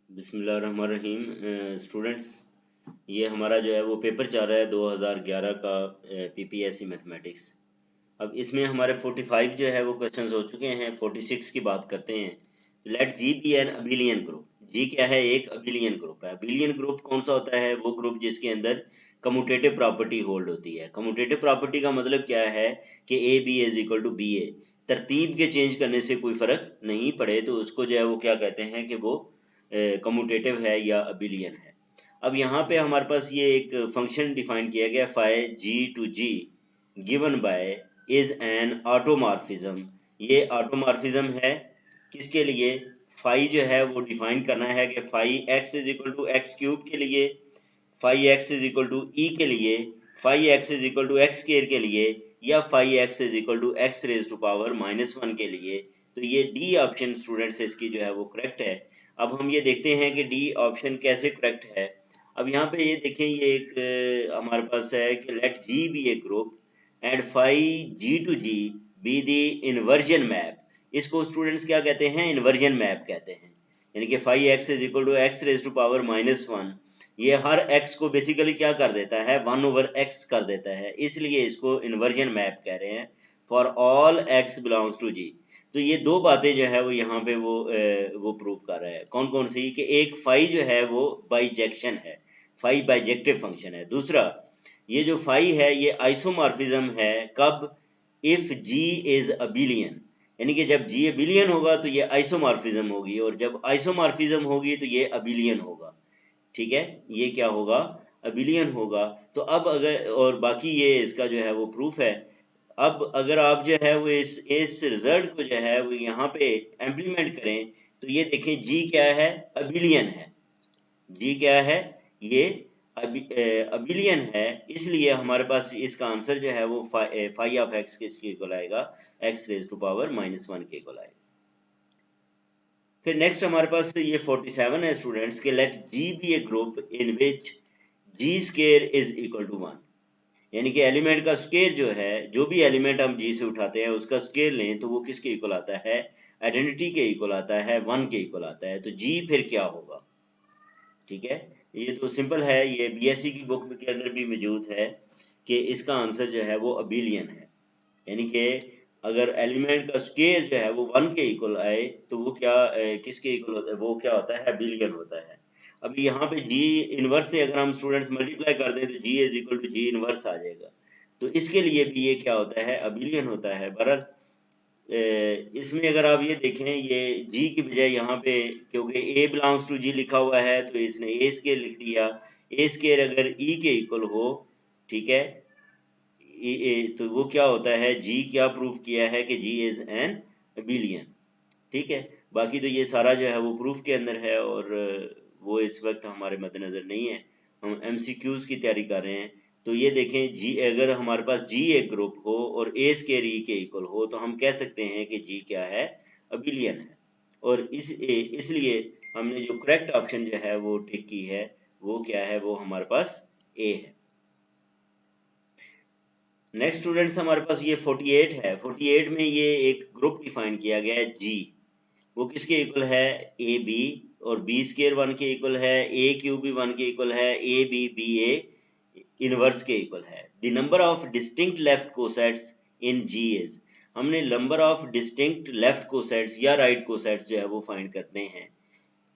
बिस्मिल्लाहिर्रहमानिर्रहीम। स्टूडेंट्स, ये हमारा जो है वो पेपर चल रहा है 2011 का पीपीएससी मैथमेटिक्स। अब इसमें हमारे 45 जो है वो क्वेश्चंस हो चुके हैं। 46 की बात करते हैं। Let G be an abelian group. G क्या है? एक अबिलियन ग्रुप है। अबिलियन ग्रुप कौन सा होता है? वो ग्रुप जिसके अंदर कम्यूटेटिव प्रॉपर्टी होल्ड होती है। कम्यूटेटिव प्रॉपर्टी का मतलब क्या है कि A B is equal to B A. तरतीब के चेंज करने से कोई फर्क नहीं पड़े तो उसको जो है वो क्या कहते हैं कि वो कम्यूटेटिव है या अबिलियन है। अब यहाँ पे हमारे पास ये एक फंक्शन डिफाइन किया गया, phi G to G given by is an automorphism. ये ऑटोमॉर्फिज्म है किसके लिए? फाई जो है वो डिफाइन करना है कि phi x is equal to x cube के लिए, phi x is equal to e के लिए, phi x is equal to x square के लिए, या phi x is equal to x raise to power -1 के लिए। तो ये डी ऑप्शन स्टूडेंट्स इसकी जो है वो करेक्ट है। अब हम ये देखते हैं कि डी ऑप्शन कैसे करेक्ट है। अब यहाँ पे ये देखें, ये एक हमारे पास है कि let G be a group and phi G to G be the inversion map. इसको स्टूडेंट्स क्या कहते हैं? इन्वर्जन मैप कहते हैं। यानी कि phi x is equal to x raise to power -1, ये हर x को बेसिकली क्या कर देता है? 1/x कर देता है, इसलिए इसको इन्वर्जन मैप कह रहे हैं। For all x belongs to G. तो ये दो बातें जो है वो यहाँ पे वो प्रूव कर रहा है। कौन कौन सी? कि एक फाई जो है वो बाइजेक्शन है, फाई बाइजेक्टिव फंक्शन है। दूसरा, ये जो फाई है ये आइसोमॉर्फिज्म है। कब? इफ जी इज अबिलियन, यानी कि जब जी अबिलियन होगा तो ये आइसोमॉर्फिज्म होगी, और जब आइसोमॉर्फिज्म होगी तो ये अबिलियन होगा। ठीक है, ये क्या होगा? अबिलियन होगा। तो अब अगर, और बाकी ये इसका जो है वो प्रूफ है। अब अगर आप जो है वो इस रिजल्ट को जो है वो यहाँ पे इम्प्लीमेंट करें तो ये देखें, जी क्या है? अबिलियन है। जी क्या है? ये अबिलियन है, इसलिए हमारे पास इसका आंसर जो है वो फाई ऑफ एक्स किसके इक्वल आएगा? एक्स रेज टू पावर -1 के इक्वल आएगा। फिर नेक्स्ट हमारे पास ये 47 है स्टूडेंट्स के let G be a group in which G square is equal to 1। यानी कि एलिमेंट का स्केयर जो है, जो भी एलिमेंट हम जी से उठाते हैं उसका स्केयर लें तो वो किसके इक्वल आता है? आइडेंटिटी के इक्वल आता है, 1 के इक्वल आता है। तो जी फिर क्या होगा? ठीक है, ये तो सिंपल है, ये बीएससी की बुक के अंदर भी मौजूद है कि इसका आंसर जो है वो अबिलियन है। यानी कि अगर एलिमेंट का स्केयर जो है वो 1 के इक्वल आए तो वो क्या किसके इक्वल होता है? वो क्या होता है? अबिलियन होता है। अभी यहाँ पे जी इनवर्स से अगर हम स्टूडेंट्स मल्टीप्लाई कर दें तो G is equal to G inverse आ जाएगा। तो इसके लिए भी ये क्या होता है? अबिलियन होता है। बहरहाल इसमें अगर आप ये देखें, ये जी की बजाय यहाँ पे क्योंकि ए बिलोंग्स टू जी लिखा हुआ है तो इसने ए स्केयर लिख दिया। ए स्केयर अगर ई के इक्वल हो, ठीक है, तो वो क्या होता है? जी क्या प्रूफ किया है? कि जी इज एन अबिलियन। ठीक है, बाकी तो ये सारा जो है वो प्रूफ के अंदर है, और वो इस वक्त हमारे मद्देनजर नहीं है। हम एमसीक्यूज की तैयारी कर रहे हैं। तो ये देखें, जी अगर हमारे पास जी एक ग्रुप हो और ए स्केयर ई के इक्वल हो तो हम कह सकते हैं कि जी क्या है? अबिलियन है। और इसलिए हमने जो करेक्ट ऑप्शन जो है वो टिक की है, वो क्या है? वो हमारे पास ए है। नेक्स्ट स्टूडेंट्स, हमारे पास ये 48 है। 48 में ये एक ग्रुप डिफाइन किया गया है जी। वो किसके इक्वल है? ए बी, और बी स्केयर 1 के इक्वल है, ए क्यूब भी 1 के इक्वल है, A B B A inverse के इक्वल है। The number of distinct left cosets in G is. हमने number of distinct left cosets या राइट कोसेट्स जो है वो फाइंड करते हैं।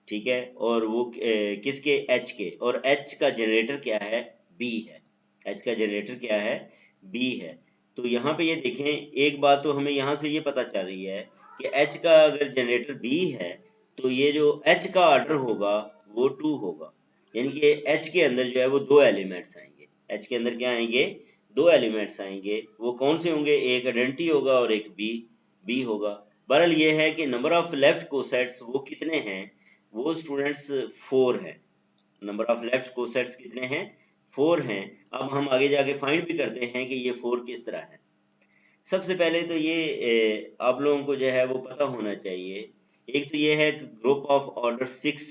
ठीक है, और वो किसके? एच के, और एच का जनरेटर क्या है? बी है। एच का जनरेटर क्या है? बी है। तो यहाँ पे ये देखें, एक बात तो हमें यहाँ से ये पता चल रही है कि एच का अगर जनरेटर बी है तो ये जो एच का ऑर्डर होगा वो 2 होगा। यानी कि एच के अंदर जो है वो दो एलिमेंट्स आएंगे। एच के अंदर क्या आएंगे? दो एलिमेंट्स आएंगे। वो कौन से होंगे? एक आइडेंटिटी होगा और एक बी होगा। बहरहाल ये है कि नंबर ऑफ लेफ्ट कोसेट्स वो कितने हैं? वो स्टूडेंट्स 4 है। नंबर ऑफ लेफ्ट कोसेट्स कितने हैं? 4 हैं। अब हम आगे जाके फाइंड भी करते हैं कि ये 4 किस तरह है। सबसे पहले तो ये आप लोगों को जो है वो पता होना चाहिए। एक तो ये है कि ग्रुप ऑफ ऑर्डर 6,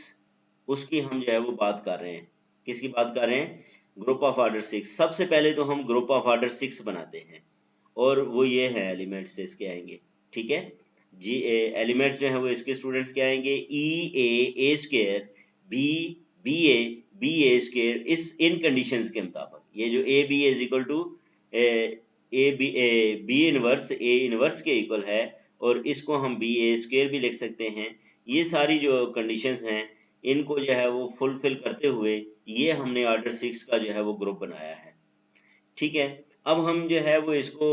उसकी हम जो है वो बात कर रहे हैं। किसकी बात कर रहे हैं? Group of order 6। सबसे पहले तो हम ग्रुप ऑफ ऑर्डर 6 बनाते हैं, और वो ये है एलिमेंट्स इसके आएंगे। ठीक है जी, एलिमेंट्स जो है वो इसके स्टूडेंट्स क्या आएंगे? E a square b B a square इस इन कंडीशंस के मुताबिक ये जो a B is equal to b inverse a inverse के इक्वल है और इसको हम बी ए स्क्वायर भी लिख सकते हैं। ये सारी जो कंडीशंस हैं इनको जो है वो फुलफिल करते हुए ये हमने ऑर्डर 6 का जो है वो ग्रुप बनाया है। ठीक है, अब हम जो है वो इसको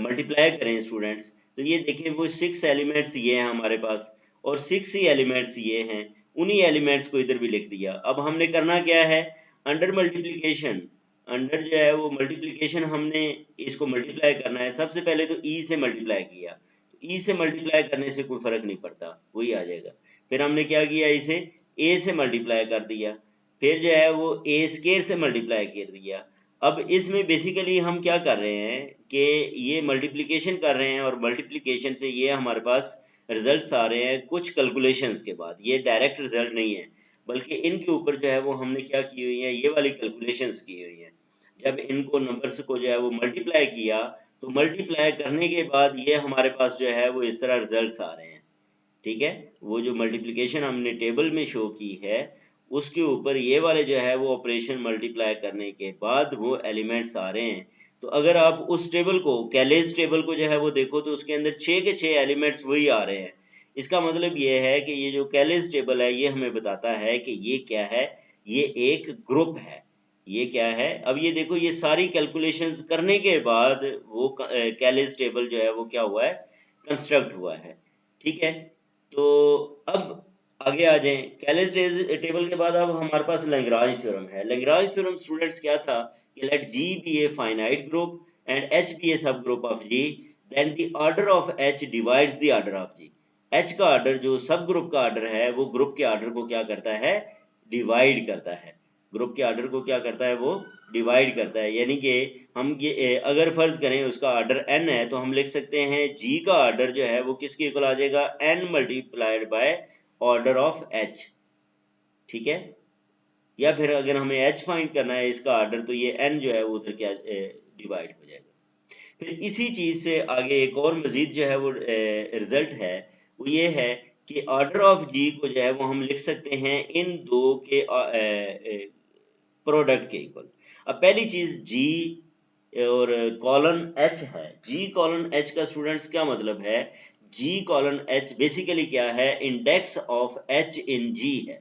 मल्टीप्लाई करें स्टूडेंट्स, तो ये देखिए वो 6 एलिमेंट्स ये हैं हमारे पास और 6 ही एलिमेंट्स ये हैं, उन्हीं एलिमेंट्स को इधर भी लिख दिया। अब हमने करना क्या है, अंडर मल्टीप्लिकेशन, अंडर जो है वो मल्टीप्लिकेशन हमने इसको मल्टीप्लाई करना है। सबसे पहले तो ई से मल्टीप्लाई किया, ई से मल्टीप्लाई करने से कोई फर्क नहीं पड़ता, वही आ जाएगा। फिर हमने क्या किया, इसे ए से मल्टीप्लाई कर दिया, फिर जो है वो ए स्क्वायर से मल्टीप्लाई कर दिया। अब इसमें बेसिकली हम क्या कर रहे हैं कि ये मल्टीप्लिकेशन कर रहे हैं और मल्टीप्लिकेशन से ये हमारे पास रिजल्ट्स आ रहे हैं कुछ कैलकुलेशंस के बाद, ये डायरेक्ट रिजल्ट नहीं है बल्कि इनके ऊपर जो है वो हमने क्या की हुई है, ये वाली कैलकुलेशंस की हुई है। जब इनको नंबर्स को जो है वो मल्टीप्लाई किया तो मल्टीप्लाई करने के बाद ये हमारे पास जो है वो इस तरह रिजल्ट्स आ रहे हैं। ठीक है, वो जो मल्टीप्लिकेशन हमने टेबल में शो की है उसके ऊपर ये वाले जो है वो ऑपरेशन मल्टीप्लाई करने के बाद वो एलिमेंट्स आ रहे हैं। तो अगर आप उस टेबल को, कैलेज टेबल को जो है वो देखो तो उसके अंदर 6 के 6 एलिमेंट्स वही आ रहे हैं। इसका मतलब ये है कि ये जो कैलेज टेबल है ये हमें बताता है कि ये क्या है, ये एक ग्रुप है। ये क्या है, अब ये देखो ये सारी कैलकुलेशंस करने के बाद वो कैलेज टेबल जो है वो क्या हुआ है, कंस्ट्रक्ट हुआ है। ठीक है, तो अब आगे आ जाएं। कैलेज टेबल के बाद अब हमारे पास लैग्रांज थ्योरम है। लैग्रांज थ्योरम स्टूडेंट्स क्या था कि let G be a finite group and H be a subgroup of G, then the order of H divides the order of G. H का ऑर्डर जो सब group का order है वो group के ऑर्डर को क्या करता है, डिवाइड करता है। ग्रुप के ऑर्डर को क्या करता है, वो डिवाइड करता है। यानी कि हम ये अगर फर्ज करें उसका ऑर्डर n है तो हम लिख सकते हैं g का ऑर्डर जो है वो किसके इक्वल आ जाएगा, n multiplied by order of h। ठीक है, या फिर अगर हमें h फाइंड करना है इसका ऑर्डर तो ये n जो है वो उधर क्या डिवाइड हो जाएगा। फिर इसी चीज से आगे एक और मजीद जो है वो रिजल्ट है, वो ये है कि ऑर्डर ऑफ जी को जो है वो हम लिख सकते हैं इन दो के प्रोडक्ट के इक्वल। अब पहली चीज जी और कॉलन एच है। जी कॉलन एच का स्टूडेंट्स क्या मतलब है, जी कॉलन एच बेसिकली क्या है, index of H in G है।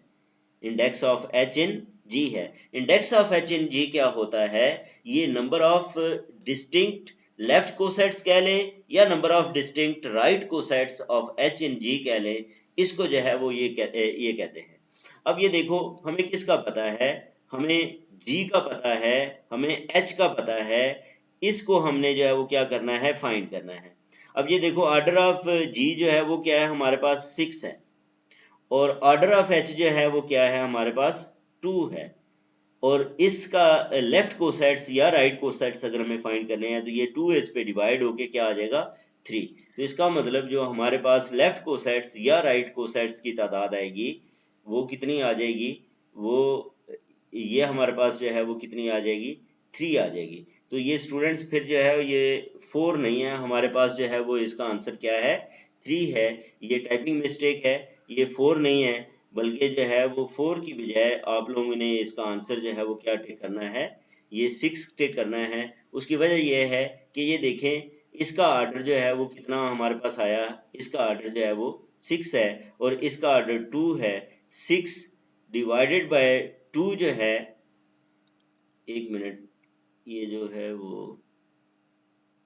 Index of H in G है। Index of H in G क्या होता है, ये number of distinct left cosets कह लें या number of distinct right cosets of H in G कह लें, इसको जो है वो ये कहते हैं। अब ये देखो हमें किसका पता है, हमें जी का पता है, हमें एच का पता है, इसको हमने जो है वो क्या करना है, फाइंड करना है। अब ये देखो ऑर्डर ऑफ जी जो है वो क्या है, हमारे पास 6 है और ऑर्डर ऑफ एच जो है वो क्या है, हमारे पास 2 है और इसका लेफ्ट कोसेट्स या राइट कोसेट्स अगर हमें फाइंड करने हैं तो ये 2 इस पे डिवाइड होके क्या आ जाएगा, 3। तो इसका मतलब जो हमारे पास लेफ्ट कोसेट्स या राइट कोसेट्स की तादाद आएगी वो कितनी आ जाएगी, वो ये हमारे पास जो है वो कितनी आ जाएगी, 3 आ जाएगी। तो ये स्टूडेंट्स फिर जो है ये 4 नहीं है, हमारे पास जो है वो इसका आंसर क्या है, 3 है। ये टाइपिंग मिस्टेक है, ये 4 नहीं है बल्कि जो है वो 4 की बजाय आप लोगों ने इसका आंसर जो है वो क्या टिक करना है, ये 6 टिक करना है। उसकी वजह यह है कि ये देखें इसका ऑर्डर जो है वो कितना हमारे पास आया, इसका ऑर्डर जो है वो 6 है और इसका ऑर्डर 2 है। 6 डिवाइडेड बाय 2 जो है, एक मिनट, ये जो है वो,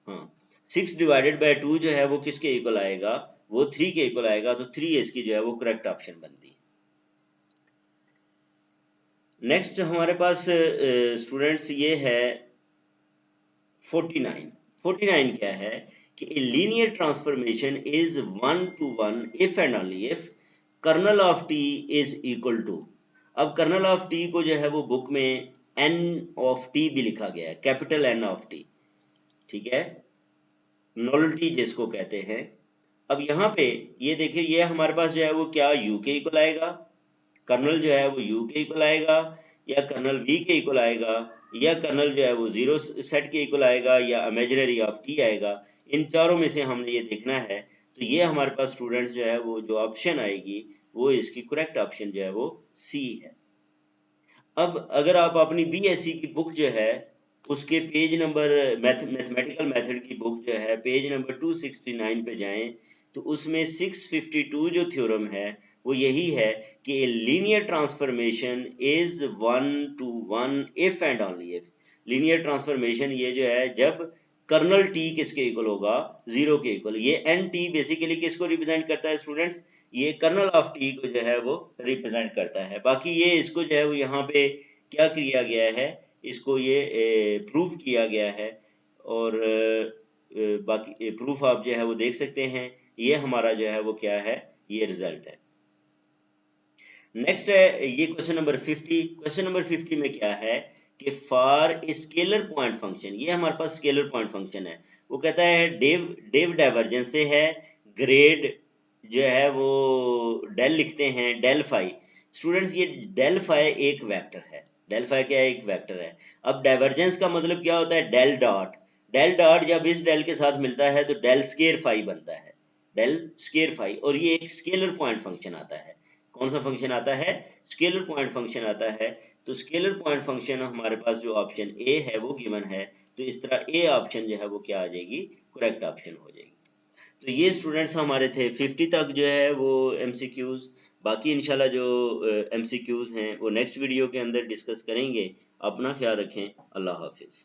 हाँ, 6 डिवाइडेड बाय 2 जो है वो किसके इक्वल आएगा, वो 3 के इक्वल आएगा। तो 3 इसकी जो है वो करेक्ट ऑप्शन बनती है। नेक्स्ट हमारे पास स्टूडेंट्स ये है 49 क्या है कि a linear transformation is 1 to 1 if and only if kernel of T is equal to. अब कर्नल ऑफ टी को जो है वो बुक में n ऑफ टी भी लिखा गया है, कैपिटल N ऑफ टी। ठीक है, नॉलिटी जिसको कहते हैं। अब यहाँ पे ये देखिए ये हमारे पास जो है वो क्या u के इक्वल आएगा, कर्नल जो है वो u के इक्वल आएगा या कर्नल v के इक्वल आएगा या कर्नल जो है वो 0 सेट के इक्वल आएगा या इमेजिनरी ऑफ t आएगा। इन चारों में से हमने ये देखना है। तो ये हमारे पास स्टूडेंट्स जो है वो जो ऑप्शन आएगी वो इसकी करेक्ट ऑप्शन जो है वो सी है। अब अगर आप अपनी बीएससी की बुक जो है उसके पेज नंबर मैथमेटिकल मेथड की बुक जो है पेज नंबर 269 पे जाएं तो उसमें 652 जो थ्योरम है वो यही है कि linear transformation is 1 to 1 if and only if. Linear transformation ये जो है जब कर्नल टी किसके इक्वल होगा, जीरो के इक्वल। ये एन टी बेसिकली किसको रिप्रेजेंट करता है स्टूडेंट्स, ये कर्नल ऑफ टी को जो है वो रिप्रेजेंट करता है। बाकी ये इसको जो है वो यहाँ पे क्या किया गया है, इसको ये प्रूफ किया गया है और बाकी प्रूफ आप जो है वो देख सकते हैं। ये हमारा जो है वो क्या है, ये रिजल्ट है। नेक्स्ट है ये क्वेश्चन नंबर 50। क्वेश्चन नंबर 50 में क्या है कि फॉर स्केलर पॉइंट फंक्शन, ये हमारे पास स्केलर पॉइंट फंक्शन है। वो कहता है डेव डाइवर्जेंस से है ग्रेड जो है वो डेल लिखते हैं डेल फाई। स्टूडेंट्स ये डेल फाई एक वेक्टर है, डेल फाई क्या है, एक वेक्टर है। अब डाइवर्जेंस का मतलब क्या होता है, डेल डॉट। डेल डॉट जब इस डेल के साथ मिलता है तो डेल स्केयर फाई बनता है, डेल स्केयर फाई। और ये एक स्केलर पॉइंट फंक्शन आता है। कौन सा फंक्शन आता है, स्केलर पॉइंट फंक्शन आता है। तो स्केलर पॉइंट फंक्शन हमारे पास जो ऑप्शन ए है वो गिवन है, तो इस तरह ए ऑप्शन जो है वो क्या आ जाएगी, करेक्ट ऑप्शन हो जाएगी। तो ये स्टूडेंट्स हमारे थे 50 तक जो है वो एमसीक्यूज। बाकी इंशाल्लाह जो एमसीक्यूज हैं वो नेक्स्ट वीडियो के अंदर डिस्कस करेंगे। अपना ख्याल रखें, अल्लाह हाफिज।